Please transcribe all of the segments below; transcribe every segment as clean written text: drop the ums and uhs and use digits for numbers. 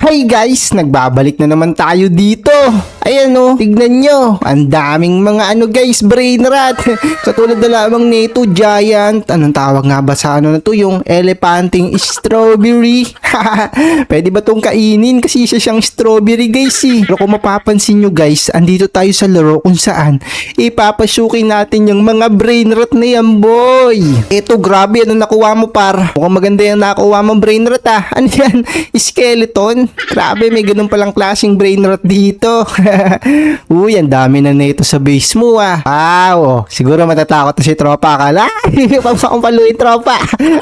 Hi guys, nagbabalik na naman tayo dito. Ayan o, tignan nyo. Ang daming mga guys, brain rot. Katulad na lamang nito, giant. Anong tawag nga ba sa na to? Yung elephantine strawberry. Pwede ba tong kainin? Kasi siya siyang strawberry guys Pero kung mapapansin nyo guys, andito tayo sa laro kung saan ipapasukin natin yung mga brain rot na yan boy. Eto grabe, ano nakuha mo par? Mukhang maganda yung nakuha mo brain rot Ano yan? Skeleton? Grabe, may ganun palang klaseng brain rot dito. Uy, ang dami na nito sa base mo Wow, siguro matatakot na si tropa. Akala, pampaluin tropa.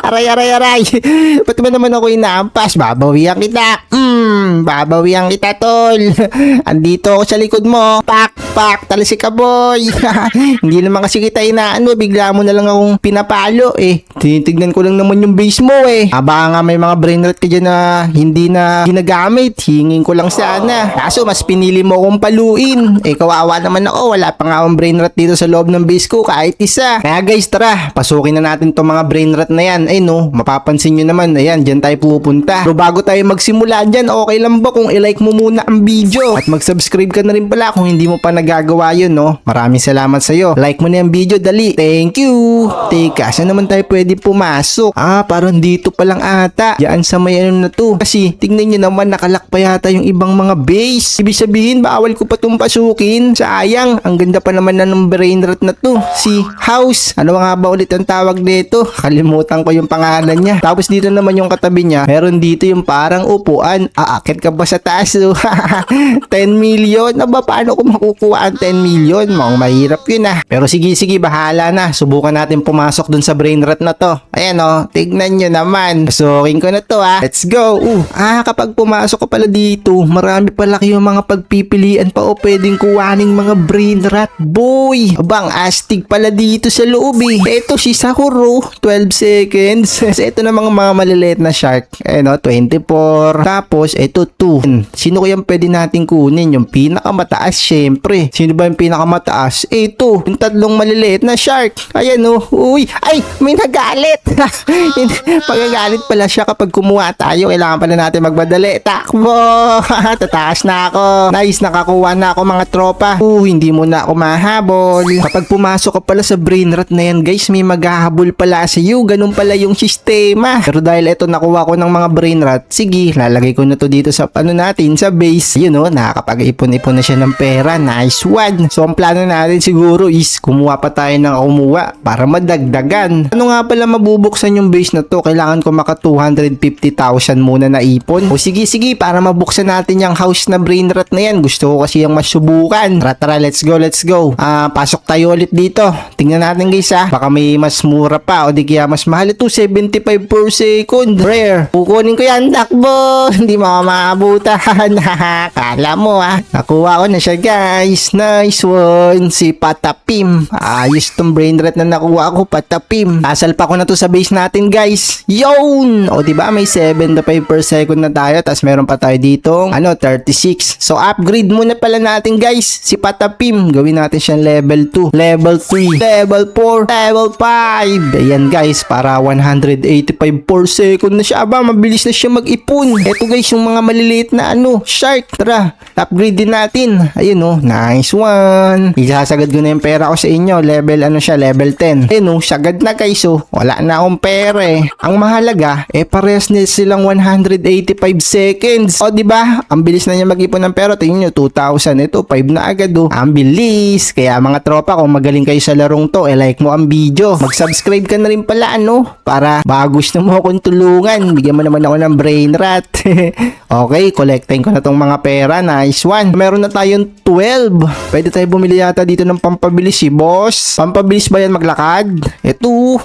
Aray. Ba't ba naman ako inaampas? Babawian kita. Babawian kita tol. Andito ako sa likod mo. Pak, talisi ka boy. Hindi naman kasi kita bigla mo na lang akong pinapalo Tinitignan ko lang naman yung base mo Baka nga may mga brain rot ka dyan na hindi na ginagamit. Hingin ko lang sana. Kaso mas pinili mo akong paluin. Kawawa naman ako. Wala pa nga akong brain rot dito sa loob ng base ko kahit isa. Kaya guys, tara. Pasukin na natin tong mga brain rot na yan. Mapapansin nyo naman. Ayan, dyan tayo pupunta. Pero bago tayo magsimula dyan, okay lang ba kung i-like mo muna ang video? At mag-subscribe ka na rin pala kung hindi mo pa nagagawa yun, no? Maraming salamat sa'yo. Like mo na yung video, dali. Thank you. Teka, saan naman tayo pwede pumasok? Parang dito pa lang ata. Diyan sa may na to. Kasi, tignan nyo naman, nakalak pa yata yung ibang mga base. Ibig sabihin, bawal ko pa itong pasukin. Sayang, ang ganda pa naman na ng brain rot na to. Si House. Ano nga ba ulit ang tawag dito? Kalimutan ko yung pangalan niya. Tapos dito naman yung katabi niya. Meron dito yung parang upuan. Aakit ka ba sa taas? 10 million? Paano ko makukuha ang 10 million? Mukhang mahirap yun Pero sige, bahala na. Subukan natin pumasok dun sa brain rot na to. Ayan tignan nyo naman. Pasukin ko na to Let's go. Kapag pumasok ka pala dito, marami pala yung mga pagpipilian pa pwedeng kuwaning mga brain rot boy. Abang astig pala dito sa loob Ito si Sakuro, 12 seconds. Ito na mga maliliit na shark. 24. Tapos ito 2. Sino kayang pwede natin kunin? Yung pinakamataas syempre. Sino ba yung pinakamataas? Ito, yung tatlong maliliit na shark. Ayan Uy, ay, may nagalit. Pagagalit pala siya kapag kumuha tayo. Kailangan pala natin magbadali. Takbo! Tataas na ako. Nice, nakakuha na ako mga tropa. Hindi mo na ako mahabol. Kapag pumasok ka pala sa brain rot na yan guys, may maghahabol pala sa iyo. Ganun pala yung sistema. Pero dahil ito nakuha ko ng mga brain rot, sige, lalagay ko na to dito sa natin, sa base. Nakakapag-ipon-ipon na siya ng pera. Nice one. So, ang plano natin siguro is kumuha pa tayo ng kumuha para madagdagan. Ano nga pala mabubuksan yung base na to? Kailangan ko maka 250,000 muna na ipon. O sige, para mabuksan natin yung house na brain rot na yan. Gusto ko kasi yung masubukan. Tara, let's go. Pasok tayo ulit dito. Tingnan natin guys Baka may mas mura pa o di kaya mas mahal. Ito, 75 per second. Rare. Kukunin ko yan, takbo. Hindi mo maabutan. Kala mo Nakuha ko na siya guys. Nice one. Si Patapim. Ayos tong brain rot na nakuha ko, Patapim. Asal pa ko na to sa base natin guys. Yun! O diba may 75 per second na tayo. Tapos meron pa tayo ditong 36. So upgrade muna pala natin guys si Patapim. Gawin natin siyang level 2, level 3, level 4, level 5. Ayan guys, para 185 per second na siya. Mabilis na siya mag-ipon. Eto guys yung mga maliliit na shark. Tara, upgrade din natin. Ayun nice one. Isasagad ko na yung pera ko sa inyo. Level siya, level 10. Sagad na guys wala na akong pera Ang mahalaga parehas na silang 185 seconds. O diba? Ang bilis na niya mag-ipon ng pera. Tingnan nyo, 2,000. Ito, 5 na agad Ang bilis. Kaya mga tropa, kung magaling kayo sa larong to, like mo ang video. Mag-subscribe ka na rin pala para gusto mo akong tulungan. Bigyan mo naman ako ng brain rot. Okay, collecting ko na tong mga pera. Nice one. Meron na tayong 12. Pwede tayo bumili yata dito ng pampabilis boss. Pampabilis ba yan maglakad? Ito,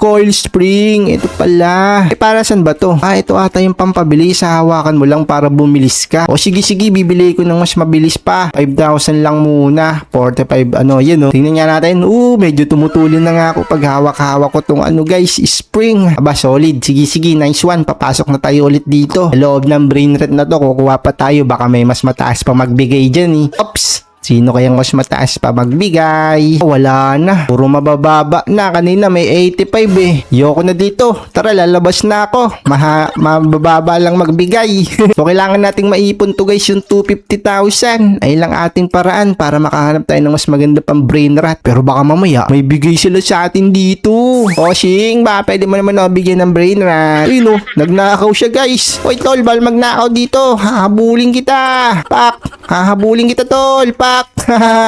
coil spring. Ito pala. Para saan ba to? Ito ata yung pampabilis. Hawakan mo lang para bumilis ka. O sige, bibili ko ng mas mabilis pa. 5,000 lang muna. 45, Tingnan nga natin. Medyo tumutulin na nga ako pag hawak-hawak ko tong guys, spring. Solid. Sige, nice one. Papasok na tayo ulit dito. Sa loob ng brain rot na to, kukuha pa tayo. Baka may mas mataas pa magbigay dyan Oops! Sino kayang mas mataas pa magbigay? Wala na. Puro mabababa na. Kanina may 85 eh. Yoko na dito. Tara, lalabas na ako. Mabababa lang magbigay. So, kailangan nating maipon to guys yung 250,000. Ay lang ating paraan para makahanap tayo ng mas maganda pang brain rot. Pero baka mamaya, may bigay sila sa atin dito. O, Shing, ba? Pwede mo naman bigyan ng brain rot. Uy, no. Nagnakaw siya guys. Oy, tol, bal magnakaw dito. Hahabulin kita. Pak. Hahabulin kita, tol. Pak.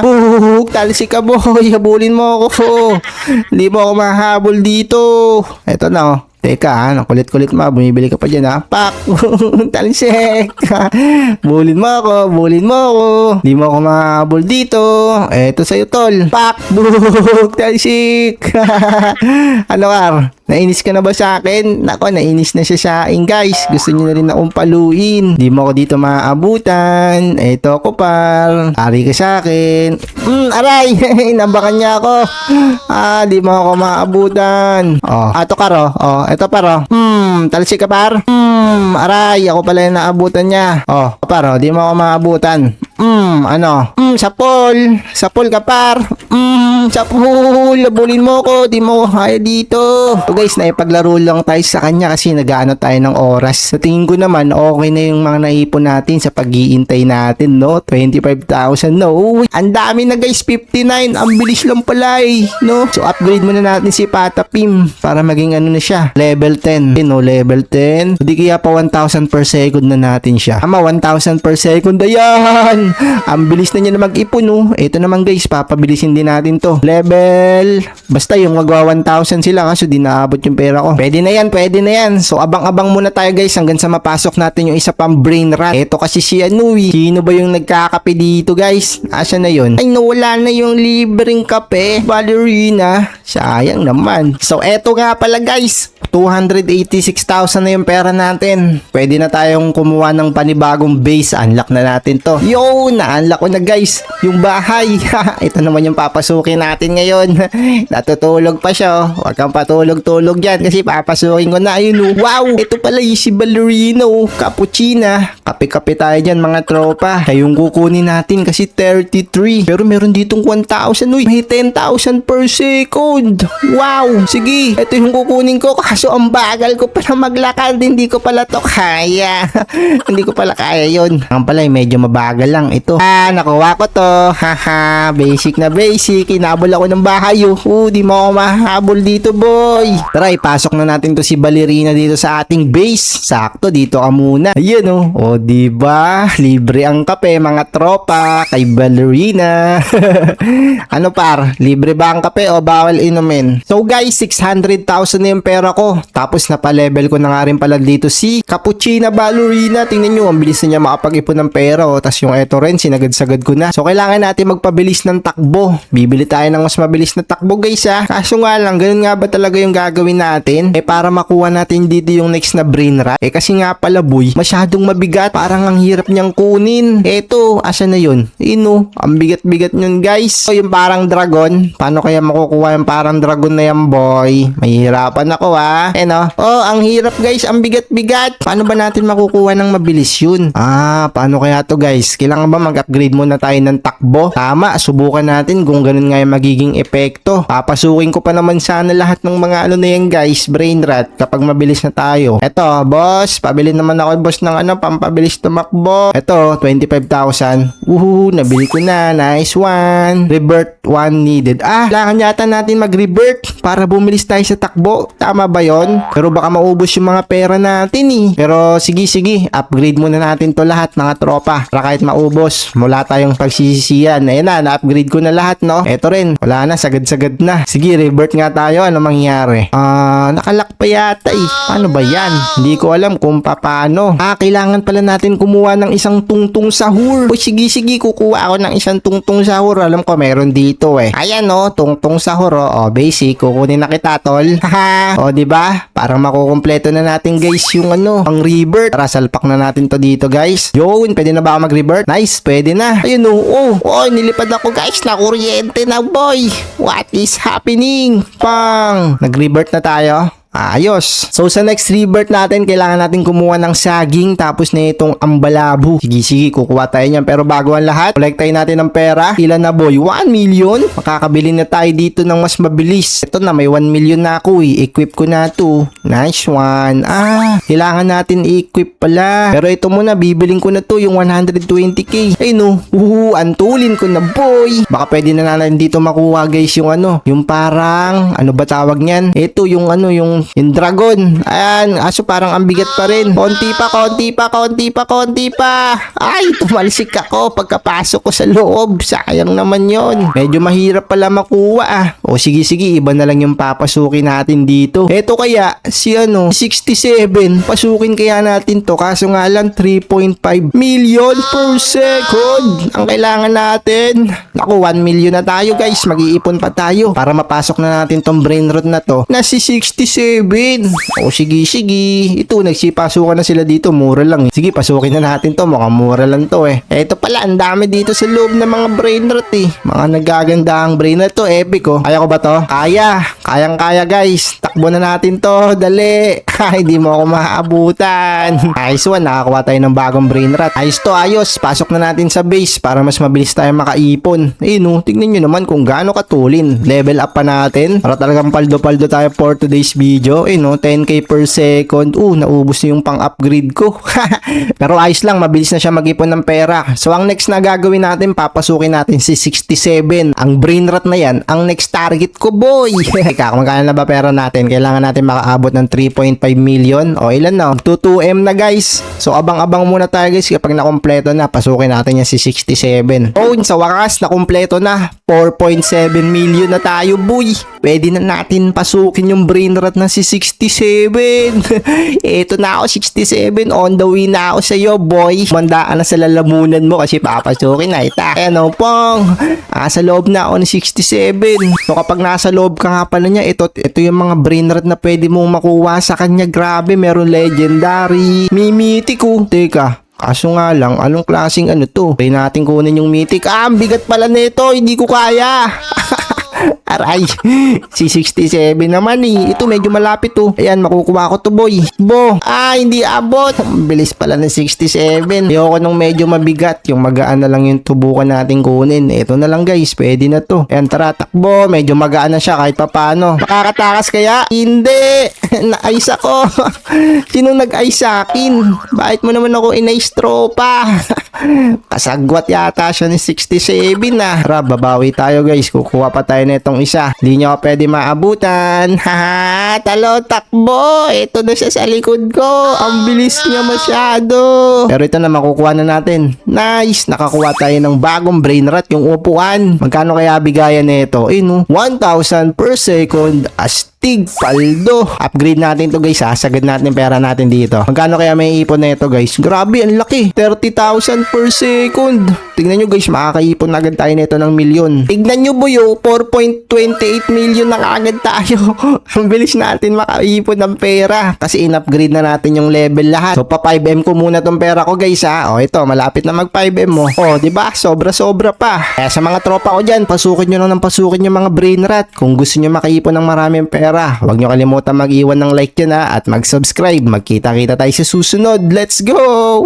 Buk, talsi ka boy, habulin mo ako. Hindi mo ako mahabol dito. Eto na oh. Teka ang kulit-kulit mo, bumibili ka pa dyan ha. Pak! Talsik! Bulin mo ako. Di mo ako mahabol dito. Eto sa'yo tol. Pak! Buk! Talsik! Ano kar? Nainis ka na ba sa akin? Nako, nainis na siya sa akin guys. Gusto niyo na rin akong paluin. Di mo ako dito maaabutan. Eto ako par. Ari ka sa akin. Aray! Nabakan niya ako. Di mo ako maaabutan. Oh, ato karo. Oh, eto paro. Talsik ka par. Aray, ako pala yung naabutan niya. Oh, paro, di mo ako maabutan. Ano? Sapol. Sapol ka par. Sapol. Labulin mo ko. Di mo kaya dito. So guys, naipaglaro lang tayo sa kanya kasi nag-aano tayo ng oras. Sa tingin ko naman, okay na yung mga naipon natin sa pag-iintay natin, no? 25,000, no? Ang dami na guys, 59. Ang bilis lang pala eh, no? So upgrade muna natin si Patapim para maging ano na siya, level 10. No, level 10. Hindi kaya pa 1,000 per second na natin siya. Ama, 1,000 per second. Ayan! Ang bilis na niya na mag-ipon, no? Ito naman guys, papabilisin din natin to. Level. Basta yung magwa 1,000 sila kasi di naabot yung pera ko. Pwede na yan, pwede na yan. So abang-abang muna tayo guys hanggang sa mapasok natin yung isa pang brain rot. Ito kasi si Anui. Sino ba yung nagkakape dito guys? Asa na yun? Ay, nawala na yung libreng kape. Ballerina. Sayang naman. So eto nga pala guys. 286,000 na yung pera natin. Pwede na tayong kumuha ng panibagong base. Unlock na natin to. Yo, na-unlock ko na guys. Yung bahay. Ito naman yung papasukin natin ngayon. Natutulog pa siya. Huwag kang patulog-tulog yan kasi papasukin ko na. Ayun, wow, ito pala yung si Ballerina. Cappuccina. Kape-kape tayo dyan mga tropa. Kaya yung kukunin natin kasi 33. Pero meron ditong 1,000. Uy, may 10,000 per second. Wow, sige. Ito yung kukunin ko. Kaso ang bagal ko pala maglakad. Hindi ko pala to kaya. Hindi ko pala kaya yun. Ang pala medyo mabagal lang ito. Nakuha ko to. Haha, basic na basic. Inabol ako ng bahay. Di mo ako mahabol dito boy. Tara, ipasok na natin to si Ballerina dito sa ating base. Sakto, dito ka muna. Ayun o, diba? Libre ang kape mga tropa kay Ballerina. Ano par? Libre ba ang kape o bawal inumin? So guys, 600,000 na yung pera ko. Tapos napalevel ko na nga rin pala dito si Cappuccina Ballerina. Tingnan nyo, ang bilis na niya makapag-ipon ng pera. Tapos yung eto rin, sinagad-sagad ko na. So kailangan natin magpabilis ng takbo. Bibili tayo ng mas mabilis na takbo guys ha. Kaso nga lang, ganun nga ba talaga yung gagawin natin? Para makuha natin dito yung next na brain rot. Kasi nga pala boy, masyadong mabigat. Parang ang hirap niyang kunin. Eto, asa na yun? Ang bigat-bigat yun guys. So yung parang dragon, paano kaya makukuha yung parang dragon na yan boy? Mahihirapan ako ha. Ang hirap guys, ang bigat-bigat. Paano ba natin makukuha ng mabilis yun? Paano kaya to guys? Kailangan ba mag-upgrade muna tayo ng takbo? Tama, subukan natin kung ganun nga yung magiging epekto. Papasukin ko pa naman sana lahat ng mga ano na yan guys, brain rot kapag mabilis na tayo. Eto, boss, pabili naman ako boss ng pampabilis tumakbo. Eto, 25,000. Nabili ko na. Nice one. Revert 1 needed. Kailangan yata natin mag-revert para bumilis tayo sa takbo. Tama ba yon? Pero baka maubos yung mga pera natin eh. Pero sige, upgrade muna natin to lahat mga tropa. Para kahit maubos, wala tayong pagsisisiyan. Ayan na, na-upgrade ko na lahat no. Eto rin, wala na, sagad-sagad na. Sige, revert nga tayo. Ano mangyari? Nakalak pa yata eh. Paano ba yan? Hindi ko alam kung paano. Kailangan pala natin kumuha ng isang tungtong sahur. Sige, kukuha ako ng isang tungtong sahur. Alam ko, meron dito eh. Ayan tungtong sahur basic. Kukunin na kita tol. Haha. Diba? Parang makukumpleto na natin guys yung ang revert. Tara, salpak na natin to dito guys. Yun, pwede na ba ako mag-revert? Nice, pwede na. Ayun nilipad ako guys. Nakuryente na boy. What is happening? Pang! Nag-revert na tayo. Ayos. So sa next rebirth natin, kailangan natin kumuha ng saging tapos na itong ambalabu. Sige, kukuha tayo niyan. Pero bago ang lahat, collect tayo natin ng pera. Ilan na boy? 1 million? Makakabili na tayo dito ng mas mabilis. Ito na, may 1 million na ako eh. Equip ko na to. Nice one. Kailangan natin i-equip pala. Pero ito muna, bibiling ko na to yung 120k. Ay no, antulin ko na boy. Baka pwede na natin dito makuha guys yung yung parang, ano ba tawag niyan? Ito yung yung dragon. Ayan, aso parang ang bigat pa rin. Konti pa. Ay, tumalsik ako pagkapasok ko sa loob. Sayang naman yon. Medyo mahirap pala makuha O sige, iba na lang yung papasukin natin dito. Ito kaya, si 67. Pasukin kaya natin to. Kaso nga lang, 3.5 million per second ang kailangan natin. Naku, 1 million na tayo guys. Mag-iipon pa tayo para mapasok na natin tong brain rot na to na si 67. O sige. Ito, nagsipasukan na sila dito. Mura lang. Sige, pasukin na natin to. Mukhang mura lang to eh. Ito pala, ang dami dito sa loob ng mga brain rot eh. Mga nagagandahang brain rot to. Epic oh. Kaya ko ba to? Kayang-kaya guys. Takbo na natin to. Dali. Hindi mo ako maaabutan. Nice one. Nakakuha tayo ng bagong brain rot. Ayos. Pasok na natin sa base para mas mabilis tayo makaipon. Tignan nyo naman kung gaano katulin. Level up pa natin. Para talagang paldo-paldo tayo for today's video. 10k per second. Naubos na yung pang-upgrade ko. Pero ayos lang. Mabilis na siya mag-ipon ng pera. So, ang next na gagawin natin, papasukin natin si 67. Ang brain rot na yan, ang next target ko, boy. Teka, magkano na ba pera natin? Kailangan natin makaabot ng 3.5 million. O, ilan na? 2M na, guys. So, abang-abang muna tayo, guys. Kapag nakompleto na, pasukin natin yan si 67. Sa wakas, nakompleto na. 4.7 million na tayo, boy. Pwede na natin pasukin yung brain rot na si 67. Ito na ako, 67. On the way na ako sa'yo, boy. Mandaan na sa lalamunan mo kasi papasukin na. Pong. Sa loob na ako ni 67. So, kapag nasa loob ka nga pala niya, ito yung mga brain rot na pwede mong makuha sa kanya. Grabe, meron legendary. May mythic oh. Teka. Kaso nga lang, anong klaseng to? Pwede natin kunin yung mythic. Ang bigat pala nito. Hindi ko kaya. Aray, si 67 naman eh. Ito medyo malapit oh. Ayan, makukuha ko to boy. Hindi abot. Bilis pala ng 67. Ayoko nung medyo mabigat. Yung magaan na lang yung tubukan natin kunin. Ito na lang guys, pwede na to. Ayan, tara, takbo. Medyo magaan na siya kahit papano. Makakatakas kaya? Hindi. Na-ice ako. Sino nag-ice sa akin? Bakit mo naman ako in-ice tropa? Kasagwat yata siya ni 67 na. Tara, babawi tayo guys. Kukuha pa tayo na itong isa. Hindi nyo ako pwede maabutan. Haha, talo, takbo. Ito na siya sa likod ko. Ang bilis niya masyado. Pero ito na, makukuha na natin. Nice, nakakuha tayo ng bagong brain rot, yung upuan. Magkano kaya bigayan nito? 1,000 per second. Astig paldo. Upgrade natin to guys ha. Sagad natin yung pera natin dito. Magkano kaya may ipon na ito guys? Grabe, ang laki. 30,000 per second. Tignan nyo guys, makakaipon na agad tayo nito ng milyon. Tignan nyo boyo, 4.28 million na agad tayo. Ang bilis natin makaipon ng pera. Kasi in-upgrade na natin yung level lahat. So pa 5M ko muna tong pera ko guys ha. Ito, malapit na mag 5M mo. Diba? Sobra-sobra pa. Kaya sa mga tropa ko dyan, pasukin nyo lang ng pasukin yung mga brain rot. Kung gusto nyo makaipon ng maraming pera, huwag nyo kalimutan mag-iwan ng like dyan ha. At mag-subscribe. Magkita-kita tayo sa susunod. Let's go!